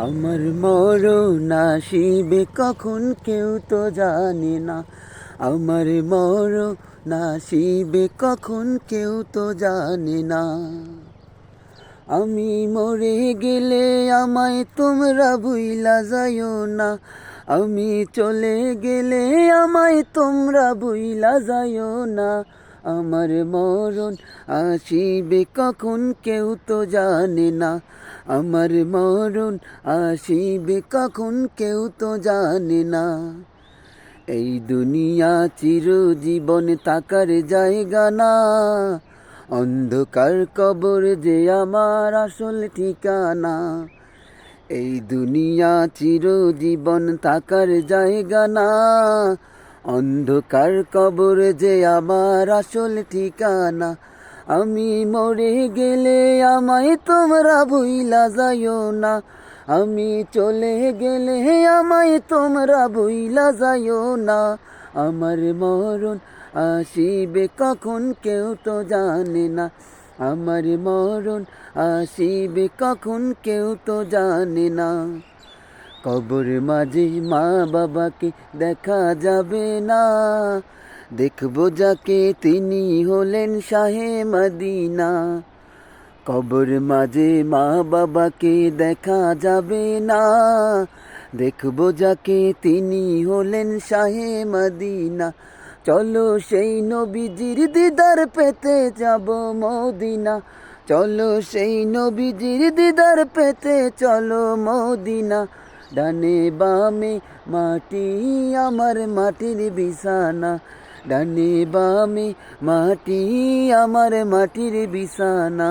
আমার মরণ আসিবে কখন কেউ তো জানে না। আমার মরণ আসিবে কখন কেউ তো জানে না। আমি মরে গেলে আমায় তোমরা ভুইলা যাইও না। আমি চলে গেলে আমায় তোমরা ভুইলা যাইও না। আমার মরণ আসিবে কখন কেউ তো জানে না। আমার মরণ আসিবে কখন কেউ তো জানে না। এই দুনিয়া চিরজীবন থাকার জায়গা না। অন্ধকার কবর যে আমার আসল ঠিকানা। এই দুনিয়া চিরজীবন থাকার জায়গা না। অন্ধকার কবর যে আমার আসল ঠিকানা। আমি মরে গেলে আমায় তোমরা ভুইলা যাইও না। আমি চলে গেলে আমায় তোমরা ভুইলা যাইও না। আমার মরণ আসিবে কখন কেউ তো জানে না। আমার মরণ আসিবে কখন কেউ তো জানে না। কবর মাঝে মা বাবাকে দেখা যাবে না। দেখবো যাকে তিনি হলেন শাহে মদিনা। কবর মাঝে মা বাবাকে দেখা যাবে না। দেখবো যাকে তিনি হলেন শাহে মদিনা। চলো সেই নবীজির দিদার পেতে যাব মদিনা। চলো সেই নবীজির দিদার পেতে চলো মদিনা। ডানে বামে মাটি আমার মাটির বিছানা। ডানে বামে মাটি আমার মাটির বিছানা।